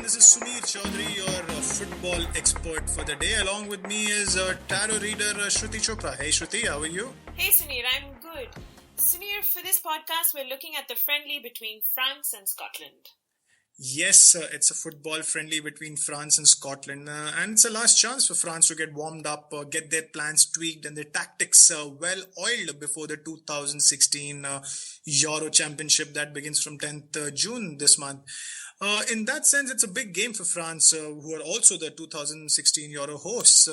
This is Suneer Chowdhary, your football expert for the day. Along with me is tarot reader Shruti Chopra. Hey Shruti, how are you? Hey Suneer, I'm good. Suneer, for this podcast, we're looking at the friendly between France and Scotland. Yes, it's a football friendly between France and Scotland, and it's a last chance for France to get warmed up, get their plans tweaked, and their tactics well oiled before the 2016 Euro Championship that begins from 10th June this month. In that sense, it's a big game for France, who are also the 2016 Euro hosts,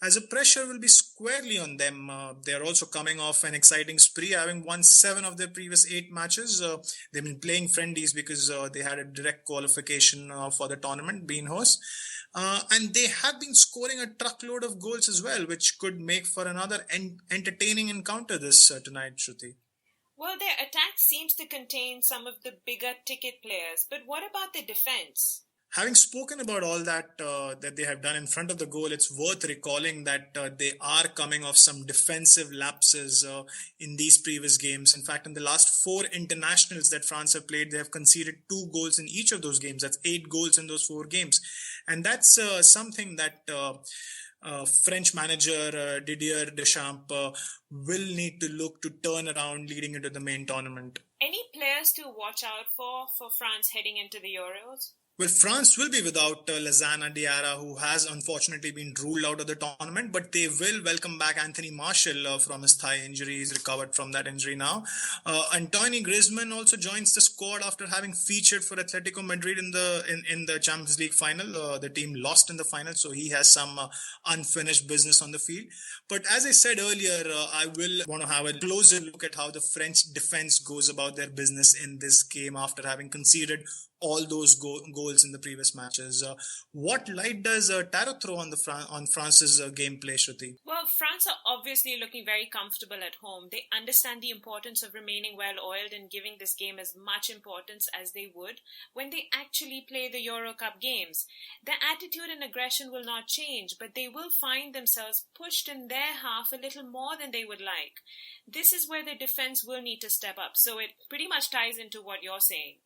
as the pressure will be squarely on them. They're also coming off an exciting spree, having won 7 of their previous 8 matches. They've been playing friendlies because they had a direct qualification for the tournament, being hosts. And they have been scoring a truckload of goals as well, which could make for another entertaining encounter this tonight, Shruti. Well, their attack seems to contain some of the bigger ticket players, but what about the defense? Having spoken about all that that they have done in front of the goal, it's worth recalling that they are coming off some defensive lapses in these previous games. In fact, in the last 4 internationals that France have played, they have conceded 2 goals in each of those games. That's 8 goals in those 4 games. And that's something that French manager Didier Deschamps will need to look to turn around leading into the main tournament. Any players to watch out for France heading into the Euros? Well, France will be without Lassana Diarra, who has unfortunately been ruled out of the tournament, but they will welcome back Anthony Martial from his thigh injury. He's recovered from that injury now. Antoine Griezmann also joins the squad after having featured for Atletico Madrid in the Champions League final. The team lost in the final, so he has some unfinished business on the field. But as I said earlier, I will want to have a closer look at how the French defense goes about their business in this game after having conceded all those goals in the previous matches. What light does Tarot throw on France's gameplay, Shruti? Well, France are obviously looking very comfortable at home. They understand the importance of remaining well-oiled and giving this game as much importance as they would when they actually play the Euro Cup games. Their attitude and aggression will not change, but they will find themselves pushed in their half a little more than they would like. This is where the defense will need to step up, so it pretty much ties into what you're saying.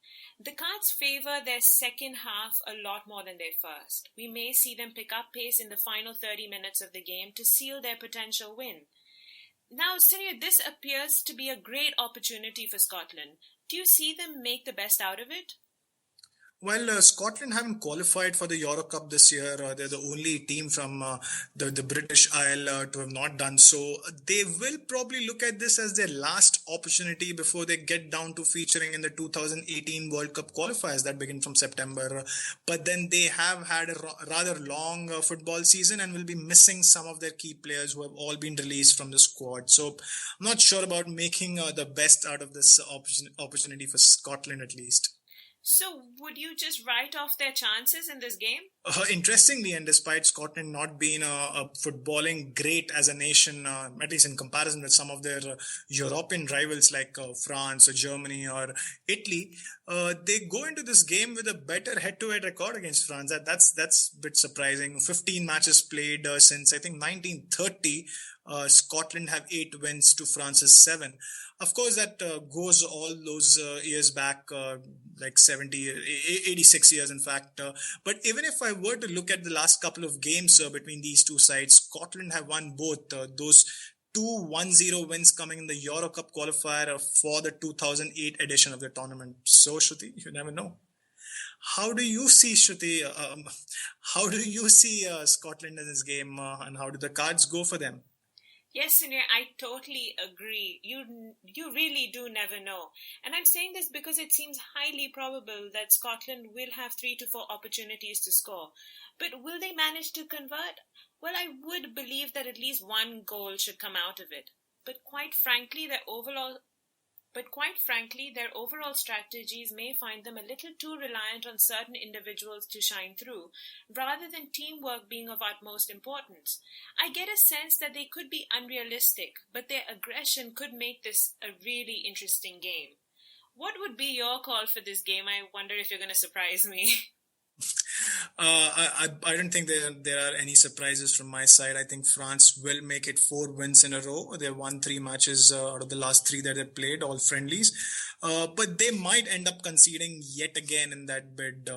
The cards favor their second half a lot more than their first. We may see them pick up pace in the final 30 minutes of the game to seal their potential win. Now, Suneer, this appears to be a great opportunity for Scotland. Do you see them make the best out of it? Well, Scotland haven't qualified for the Euro Cup this year. They're the only team from the British Isle to have not done so. They will probably look at this as their last opportunity before they get down to featuring in the 2018 World Cup qualifiers that begin from September. But then they have had a rather long football season and will be missing some of their key players who have all been released from the squad. So I'm not sure about making the best out of this opportunity for Scotland at least. So, would you just write off their chances in this game? Interestingly, and despite Scotland not being a footballing great as a nation, at least in comparison with some of their European rivals like France or Germany or Italy, they go into this game with a better head-to-head record against France. That's a bit surprising. 15 matches played since, I think, 1930. Scotland have 8 wins to France's 7. Of course, that goes all those years back, like 86 years, in fact. But even if I were to look at the last couple of games between these two sides, Scotland have won both those 2 1-0 wins coming in the Euro Cup qualifier for the 2008 edition of the tournament. So, Shruti, you never know. How do you see, Shruti, Scotland in this game and how do the cards go for them? Yes, Suneer, I totally agree. You really do never know. And I'm saying this because it seems highly probable that Scotland will have 3 to 4 opportunities to score. But will they manage to convert? Well, I would believe that at least 1 goal should come out of it. But quite frankly, their overall strategies may find them a little too reliant on certain individuals to shine through, rather than teamwork being of utmost importance. I get a sense that they could be unrealistic, but their aggression could make this a really interesting game. What would be your call for this game? I wonder if you're going to surprise me. I don't think there are any surprises from my side. I think France will make it 4 wins in a row. They've won 3 matches out of the last 3 that they played, all friendlies. But they might end up conceding yet again in that bid.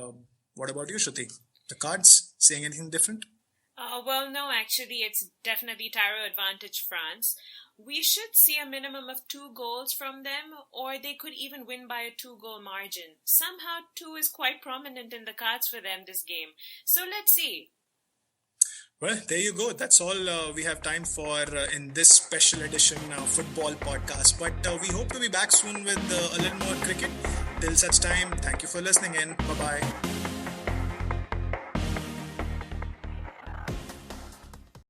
What about you, Shruti? The cards saying anything different? Well, no, actually, it's definitely Tyro advantage France. We should see a minimum of 2 goals from them, or they could even win by a 2 goal margin. Somehow, 2 is quite prominent in the cards for them this game. So let's see. Well, there you go. That's all we have time for in this special edition football podcast. But we hope to be back soon with a little more cricket. Till such time, thank you for listening in. Bye bye.